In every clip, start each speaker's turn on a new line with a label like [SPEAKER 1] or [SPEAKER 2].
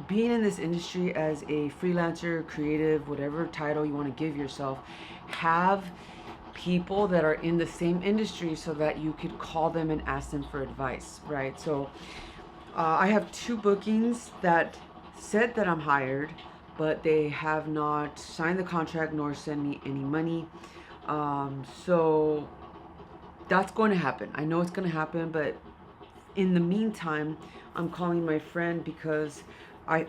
[SPEAKER 1] being in this industry as a freelancer, creative, whatever title you want to give yourself, have people that are in the same industry so that you could call them and ask them for advice, right? So I have 2 bookings that said that I'm hired, but they have not signed the contract nor sent me any money. So that's going to happen. I know it's going to happen, but in the meantime, I'm calling my friend because I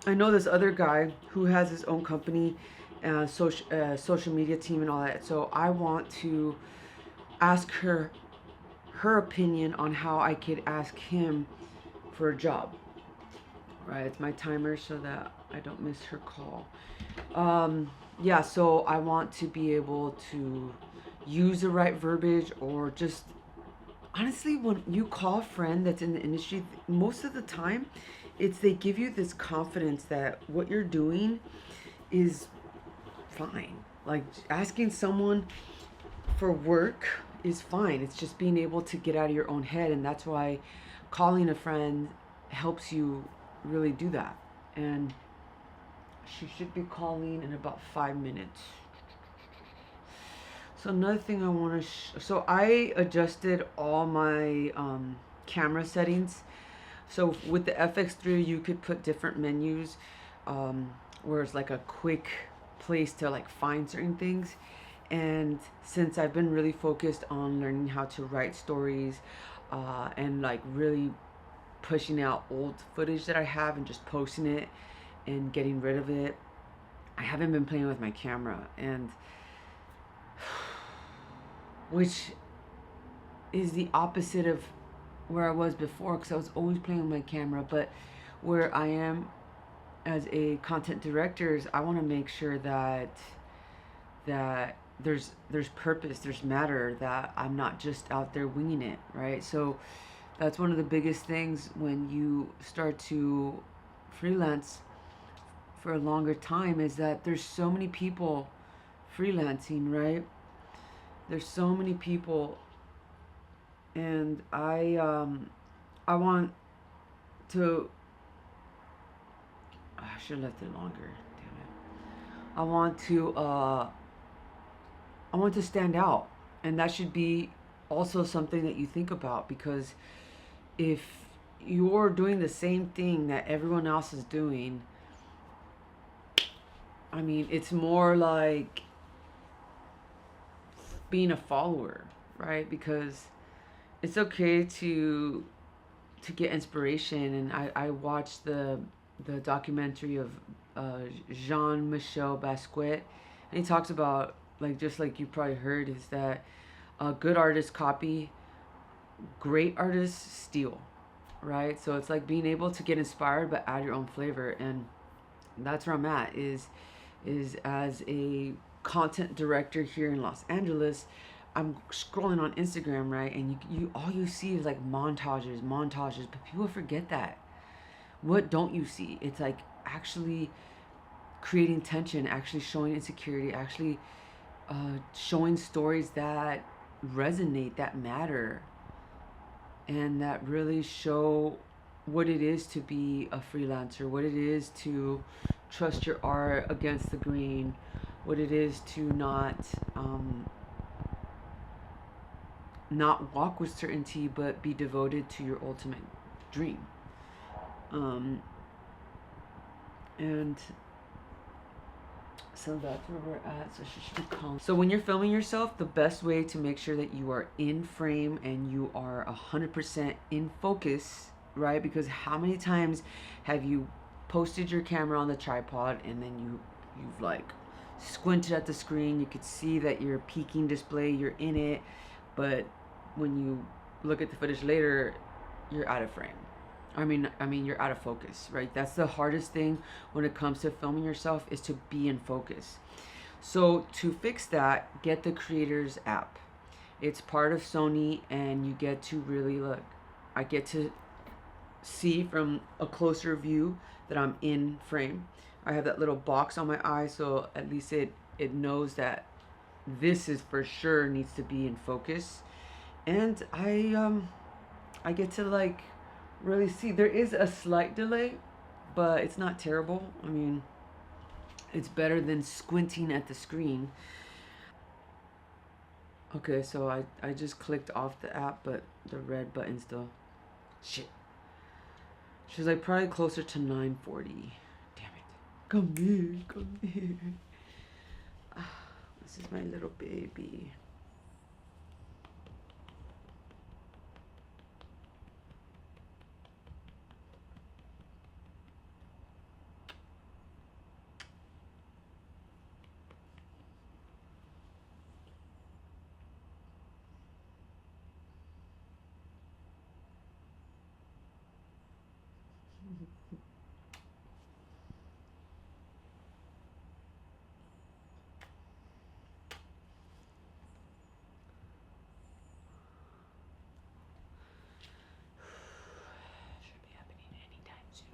[SPEAKER 1] I know this other guy who has his own company, social media team and all that. So I want to ask her opinion on how I could ask him for a job. Right, it's my timer so that I don't miss her call. Yeah, so I want to be able to use the right verbiage, or just honestly, when you call a friend that's in the industry, most of the time it's they give you this confidence that what you're doing is fine. Like asking someone for work is fine. It's just being able to get out of your own head, and that's why calling a friend helps you really do that. And she should be calling in about 5 minutes. So another thing I want to so I adjusted all my camera settings. So with the FX3 you could put different menus, where it's like a quick place to like find certain things. And since I've been really focused on learning how to write stories, and like really pushing out old footage that I have and just posting it and getting rid of it, I haven't been playing with my camera, and which is the opposite of where I was before, because I was always playing with my camera. But where I am as a content director is I want to make sure that there's purpose, there's matter, that I'm not just out there winging it, right? So that's one of the biggest things when you start to freelance for a longer time, is that there's so many people freelancing, right? There's so many people, and I want to. I should have left it longer. Damn it. I want to. I want to stand out, and that should be also something that you think about, because if you're doing the same thing that everyone else is doing, I mean, it's more like being a follower, right? Because it's okay to get inspiration. And I watched the documentary of Jean-Michel Basquiat, and he talks about, like, just like you probably heard, is that good artists copy, great artists steal, right? So it's like being able to get inspired but add your own flavor. And that's where I'm at, is as a content director here in Los Angeles. I'm scrolling on Instagram, right? And you all you see is like montages, but people forget that. What don't you see? It's like actually creating tension, actually showing insecurity, actually showing stories that resonate, that matter, and that really show what it is to be a freelancer, what it is to trust your art against the grain, what it is to not walk with certainty, but be devoted to your ultimate dream. Um, and so that's where we're at. So she should be calm. So when you're filming yourself, the best way to make sure that you are in frame and you are 100% in focus, right? Because how many times have you posted your camera on the tripod and then you've like squinted at the screen, you could see that you're peaking display, you're in it, but when you look at the footage later, you're out of frame. I mean, you're out of focus, right? That's the hardest thing when it comes to filming yourself, is to be in focus. So to fix that, get the Creators app. It's part of Sony, and you get to really look. I get to see from a closer view that I'm in frame. I have that little box on my eye, so at least it knows that this is for sure needs to be in focus. And I get to like really see. There is a slight delay, but it's not terrible. I mean, it's better than squinting at the screen. Okay, so I just clicked off the app, but the red button still. Shit. She's like probably closer to 9:40. Damn it. Come here, come here. Ah, this is my little baby. Should be happening anytime soon.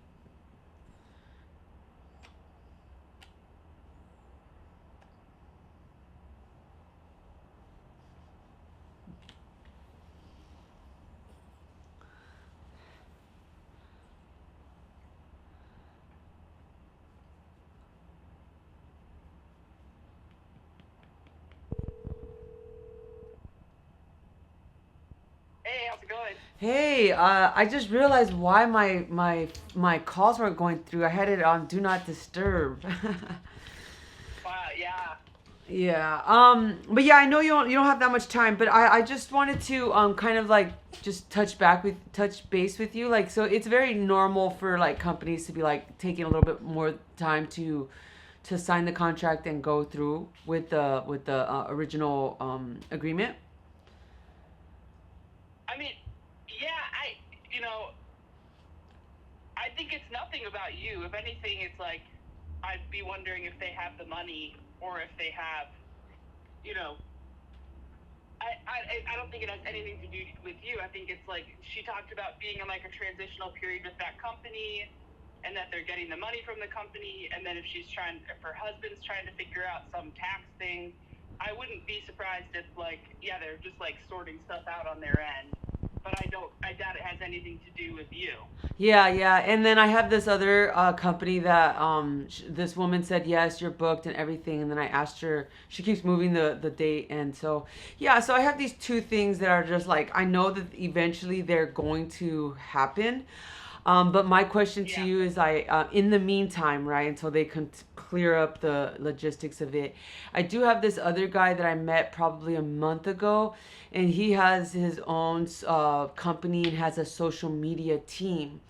[SPEAKER 2] Hey, how's it going?
[SPEAKER 1] Hey, I just realized why my calls weren't going through. I had it on Do Not Disturb.
[SPEAKER 2] Wow, yeah.
[SPEAKER 1] Yeah. But yeah, I know you don't have that much time, but I just wanted to kind of like just touch base with you. Like, so it's very normal for like companies to be like taking a little bit more time to sign the contract and go through with the original agreement.
[SPEAKER 2] I mean, yeah, you know, I think it's nothing about you. If anything, it's like, I'd be wondering if they have the money or if they have, you know, I don't think it has anything to do with you. I think it's like, she talked about being in like a transitional period with that company and that they're getting the money from the company. And then if her husband's trying to figure out some tax thing, I wouldn't be surprised if like, yeah, they're just like sorting stuff out on their end. But I doubt it has anything to do with you.
[SPEAKER 1] Yeah, yeah. And then I have this other company that this woman said, yes, you're booked and everything. And then I asked her, she keeps moving the date. And so, yeah, so I have these two things that are just like, I know that eventually they're going to happen. But my question to
[SPEAKER 2] Yeah.
[SPEAKER 1] you is, in the meantime, right, until they can clear up the logistics of it, I do have this other guy that I met probably a month ago, and he has his own company and has a social media team.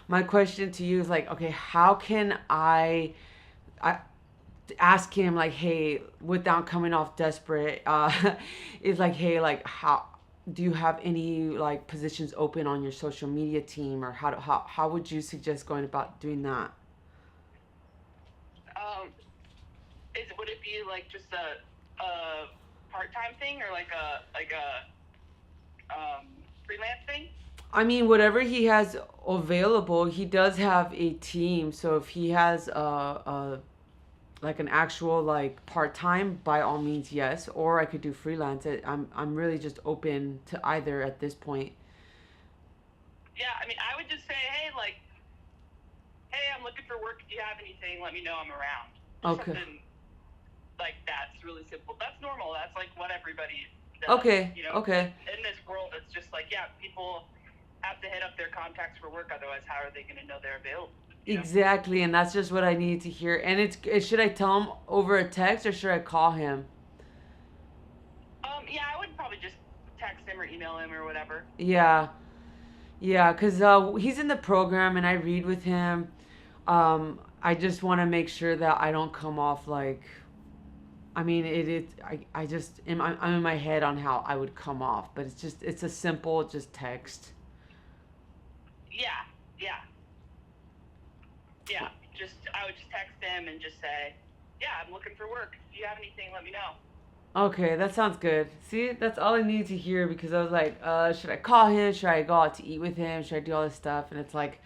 [SPEAKER 1] My question to you is like, okay, how can I ask him like, hey, without coming off desperate, is like, hey, like, how do you have any like positions open on your social media team, or how would you suggest going about doing that?
[SPEAKER 2] Um, would it be like just a part time thing or like a freelance thing?
[SPEAKER 1] I mean, whatever he has available, he does have a team. So if he has a like an actual like part time, by all means, yes. Or I could do freelance. I'm really just open to either at this point.
[SPEAKER 2] Yeah, I mean, I would just say, hey, I'm looking for work. If you have anything, let me know. I'm around. Just
[SPEAKER 1] Okay.
[SPEAKER 2] something like that's really simple. That's normal. That's like what everybody does.
[SPEAKER 1] Okay.
[SPEAKER 2] You know,
[SPEAKER 1] Okay.
[SPEAKER 2] in this world, it's just like, yeah, people have to hit up their contacts for work. Otherwise, how are they going to know they're available? You know?
[SPEAKER 1] Exactly, and that's just what I need to hear. And should I tell him over a text or should I call him?
[SPEAKER 2] Yeah, I would probably just text him or email him or whatever.
[SPEAKER 1] Yeah, yeah, cause he's in the program and I read with him. I just want to make sure that I don't come off like. I mean, I just I'm in my head on how I would come off, but it's a simple just text.
[SPEAKER 2] Yeah, yeah, yeah. Just I would just text him and just say, yeah, I'm looking for work. If you have anything, let me know.
[SPEAKER 1] Okay, that sounds good. See, that's all I needed to hear because I was like, should I call him? Should I go out to eat with him? Should I do all this stuff? And it's like,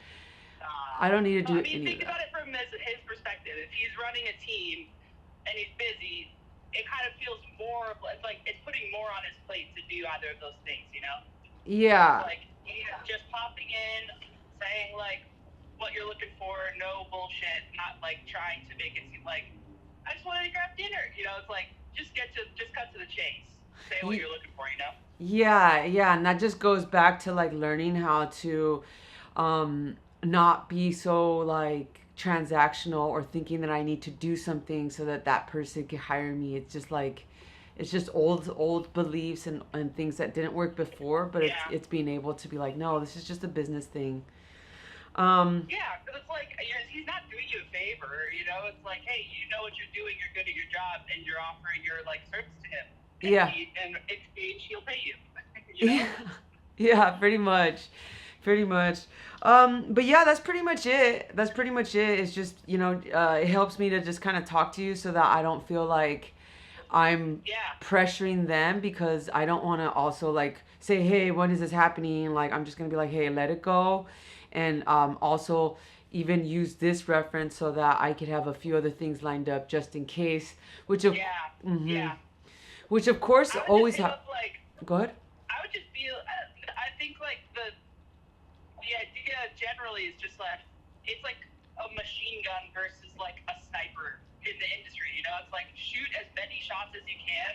[SPEAKER 1] I don't need to
[SPEAKER 2] I
[SPEAKER 1] do
[SPEAKER 2] mean,
[SPEAKER 1] any of
[SPEAKER 2] think
[SPEAKER 1] that.
[SPEAKER 2] about it from his perspective. If he's running a team and he's busy, it kind of feels more like it's putting more on his plate to do either of those things. You know,
[SPEAKER 1] Yeah.
[SPEAKER 2] like he's just popping in, saying like, what you're looking for, no bullshit, not like trying to make it seem like I just wanted to grab dinner. You know, it's like just cut to the chase. Say what
[SPEAKER 1] Ye-
[SPEAKER 2] you're looking for. You know.
[SPEAKER 1] Yeah, yeah, and that just goes back to like learning how to not be so like transactional or thinking that I need to do something so that that person can hire me. It's just like it's just old beliefs and things that didn't work before, but
[SPEAKER 2] Yeah.
[SPEAKER 1] it's being able to be like, no, this is just a business thing. Um,
[SPEAKER 2] Yeah, because it's like he's not doing you a favor. You know, it's like, hey, you know what you're doing. You're good at your job, and you're offering your like service to him, and
[SPEAKER 1] yeah.
[SPEAKER 2] in exchange he'll pay you. You know.
[SPEAKER 1] Yeah. Yeah, pretty much. Pretty much. But yeah, that's pretty much it. That's pretty much it. It's just, it helps me to just kind of talk to you so that I don't feel like I'm
[SPEAKER 2] Yeah.
[SPEAKER 1] pressuring them because I don't want to also like say, hey, when is this happening? Like, I'm just going to be like, hey, let it go. And also even use this reference so that I could have a few other things lined up just in case, which of,
[SPEAKER 2] Yeah.
[SPEAKER 1] hmm
[SPEAKER 2] Yeah.
[SPEAKER 1] which of course
[SPEAKER 2] I would just
[SPEAKER 1] always
[SPEAKER 2] hit up like
[SPEAKER 1] go ahead.
[SPEAKER 2] I would just feel. I think like the idea generally is just like it's like a machine gun versus like a sniper in the industry. You know, it's like shoot as many shots as you can,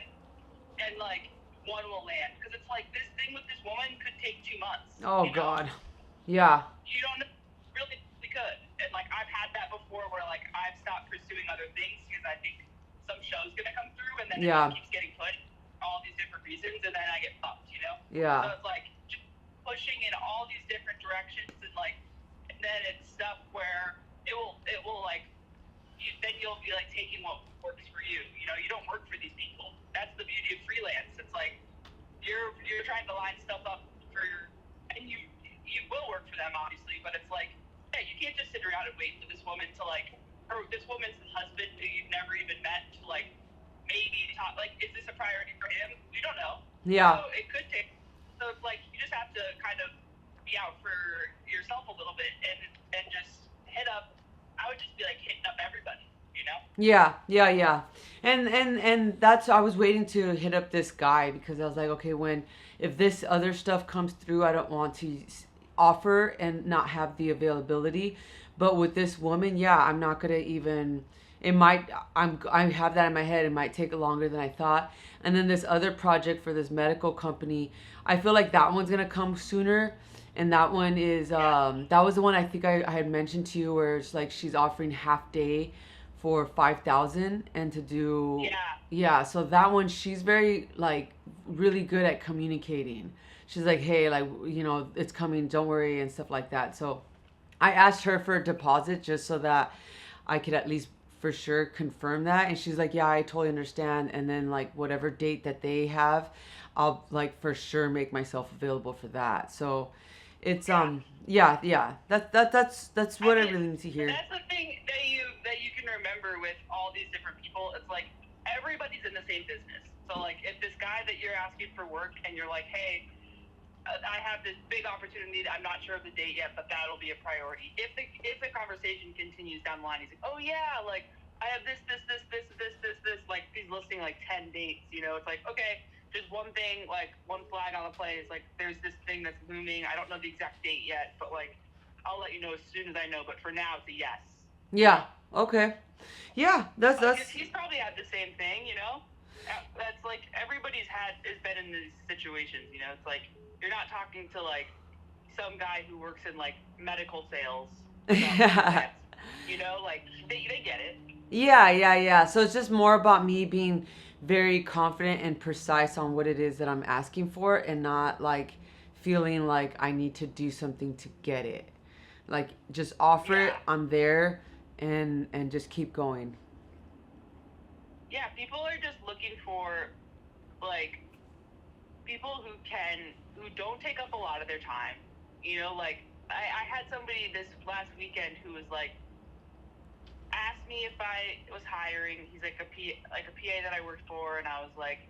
[SPEAKER 2] and like one will land because it's like this thing with this woman could take 2 months.
[SPEAKER 1] Oh,
[SPEAKER 2] You know,
[SPEAKER 1] God. Yeah.
[SPEAKER 2] you don't know, really could, and like I've had that before where like I've stopped pursuing other things because I think some show's gonna come through, and then it just
[SPEAKER 1] Yeah.
[SPEAKER 2] keeps getting pushed for all these different reasons, and then I get fucked. You know, so
[SPEAKER 1] Yeah.
[SPEAKER 2] it's like just pushing in all these different directions, and like and then it's stuff where it will like then you'll be like taking what works for you. You know, you don't work for these people. That's the beauty of freelance. It's like you're trying to line stuff up for your, and you will work for them obviously, but it's like yeah, you can't just sit around and wait for this woman to like or this woman's husband who you've never even met to like maybe talk like is this a priority for him? We don't know.
[SPEAKER 1] Yeah.
[SPEAKER 2] So it could take. So it's like you just have to kind of be out for yourself a little bit and just hit up. I would just be like hitting up everybody, you know.
[SPEAKER 1] Yeah, yeah, yeah. And that's I was waiting to hit up this guy because I was like, okay, when if this other stuff comes through, I don't want to offer and not have the availability. But with this woman, yeah, I'm not gonna even. It might. I have that in my head. It might take longer than I thought. And then this other project for this medical company, I feel like that one's gonna come sooner. And that one is that was the one I think I had mentioned to you where it's like she's offering half day for 5,000 and to do
[SPEAKER 2] Yeah.
[SPEAKER 1] yeah, so that one she's very like really good at communicating. She's like, hey, like it's coming, don't worry and stuff like that. So I asked her for a deposit just so that I could at least for sure confirm that, and she's like, yeah, I totally understand, and then like whatever date that they have, I'll like for sure make myself available for that. So it's
[SPEAKER 2] Yeah.
[SPEAKER 1] yeah, that's
[SPEAKER 2] I
[SPEAKER 1] what I
[SPEAKER 2] mean,
[SPEAKER 1] really need to hear.
[SPEAKER 2] that's the thing that you can remember with all these different people. It's like everybody's in the same business. So like if this guy that you're asking for work and you're like, hey, I have this big opportunity. I'm not sure of the date yet, but that'll be a priority. If the conversation continues down the line, he's like, oh yeah, like I have this. Like he's listing like 10 dates. You know, it's like okay, just one thing, like one flag on the play is like there's this thing that's looming. I don't know the exact date yet, but like I'll let you know as soon as I know. But for now, it's a yes. You
[SPEAKER 1] Yeah.
[SPEAKER 2] know,
[SPEAKER 1] Okay. Yeah, that's
[SPEAKER 2] he's probably had the same thing. You know, that's like everybody's has been in these situations. You know, it's like you're not talking to like some guy who works in like medical sales about
[SPEAKER 1] yeah.
[SPEAKER 2] freelance. You know, like they get it.
[SPEAKER 1] Yeah, yeah, yeah. So it's just more about me being very confident and precise on what it is that I'm asking for and not like feeling like I need to do something to get it. Like just offer it,
[SPEAKER 2] Yeah.
[SPEAKER 1] I'm there and just keep going.
[SPEAKER 2] Yeah, people are just looking for like people who don't take up a lot of their time. You know, like I had somebody this last weekend who was like asked me if I was hiring. He's like a PA that I worked for, and I was like,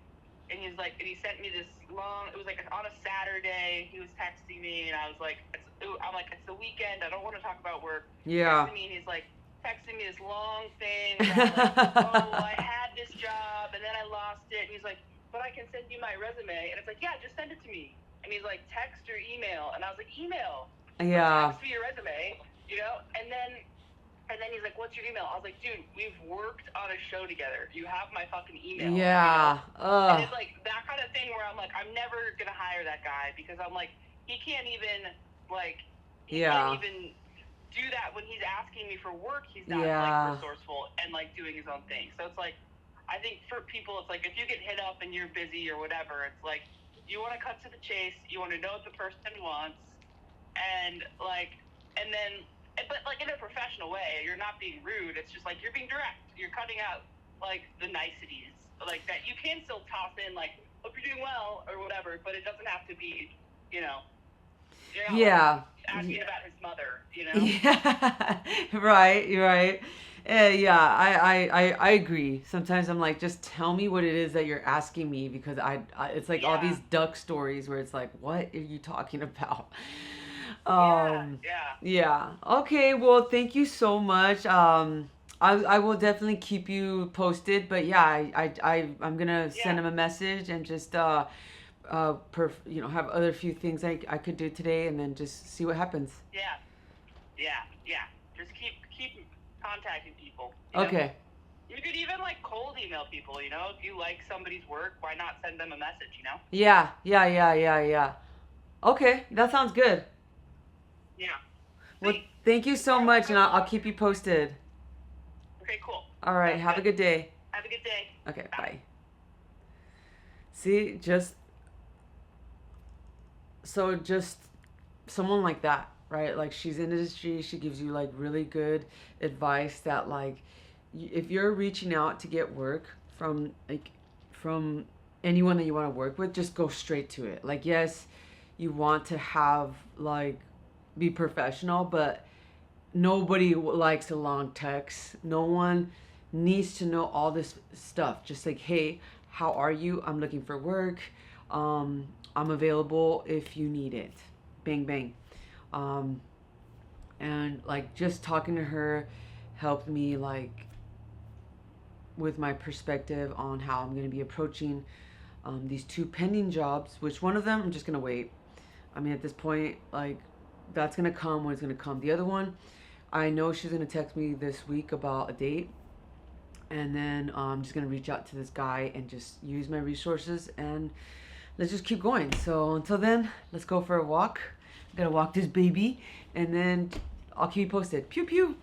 [SPEAKER 2] and he's like, and he sent me this long. It was like on a Saturday. He was texting me, and I was like, I'm like, it's the weekend. I don't want to talk about work.
[SPEAKER 1] Yeah.
[SPEAKER 2] Texting me, and he's like, texting me this long thing about like, oh, I had this job and then I lost it. And he's like, but I can send you my resume. And it's like, yeah, just send it to me. And he's like, text or email. And I was like, email. Like,
[SPEAKER 1] Yeah.
[SPEAKER 2] text me your resume. And then he's like, "What's your email?" I was like, "Dude, we've worked on a show together. You have my fucking email."
[SPEAKER 1] Yeah.
[SPEAKER 2] And it's like that kind of thing where I'm like, I'm never gonna hire that guy because I'm like, he can't even can't even do that when he's asking me for work. He's not like resourceful and like doing his own thing. So it's like, I think for people, it's like if you get hit up and you're busy or whatever, it's like you want to cut to the chase. You want to know what the person wants, and then but like in a professional way, you're not being rude. It's just like you're being direct. You're cutting out like the niceties, like that. You can still toss in like, hope you're doing well or whatever, but it doesn't have to be, you're not like, asking about his mother,
[SPEAKER 1] Yeah. Right. You're right. Yeah, I agree. Sometimes I'm like, just tell me what it is that you're asking me because it's like all these duck stories where it's like, what are you talking about? Yeah. Okay. Well, thank you so much. I will definitely keep you posted. But yeah, I'm gonna send him a message and just have other few things I could do today, and then just see what happens.
[SPEAKER 2] Yeah. Just keep contacting people.
[SPEAKER 1] Okay.
[SPEAKER 2] You could even like cold email people. If you like somebody's work, why not send them a message?
[SPEAKER 1] Yeah. Okay, that sounds good.
[SPEAKER 2] Yeah.
[SPEAKER 1] Well, thank you so much, and I'll keep you posted.
[SPEAKER 2] Okay, cool.
[SPEAKER 1] All right, have a good day.
[SPEAKER 2] Have a good day.
[SPEAKER 1] Okay, bye. See, just someone like that, right? Like she's in the industry, she gives you like really good advice that like if you're reaching out to get work from anyone that you want to work with, just go straight to it. Like yes, you want to have like be professional, but nobody likes a long text. No one needs to know all this stuff. Just like, hey, how are you? I'm looking for work. I'm available if you need it. Bang, bang. And like just talking to her helped me like with my perspective on how I'm going to be approaching these two pending jobs, which one of them I'm just going to wait. I mean, at this point, like that's going to come when it's going to come. The other one, I know she's going to text me this week about a date. And then I'm just going to reach out to this guy and just use my resources and let's just keep going. So until then, let's go for a walk. I'm going to walk this baby and then I'll keep you posted. Pew, pew.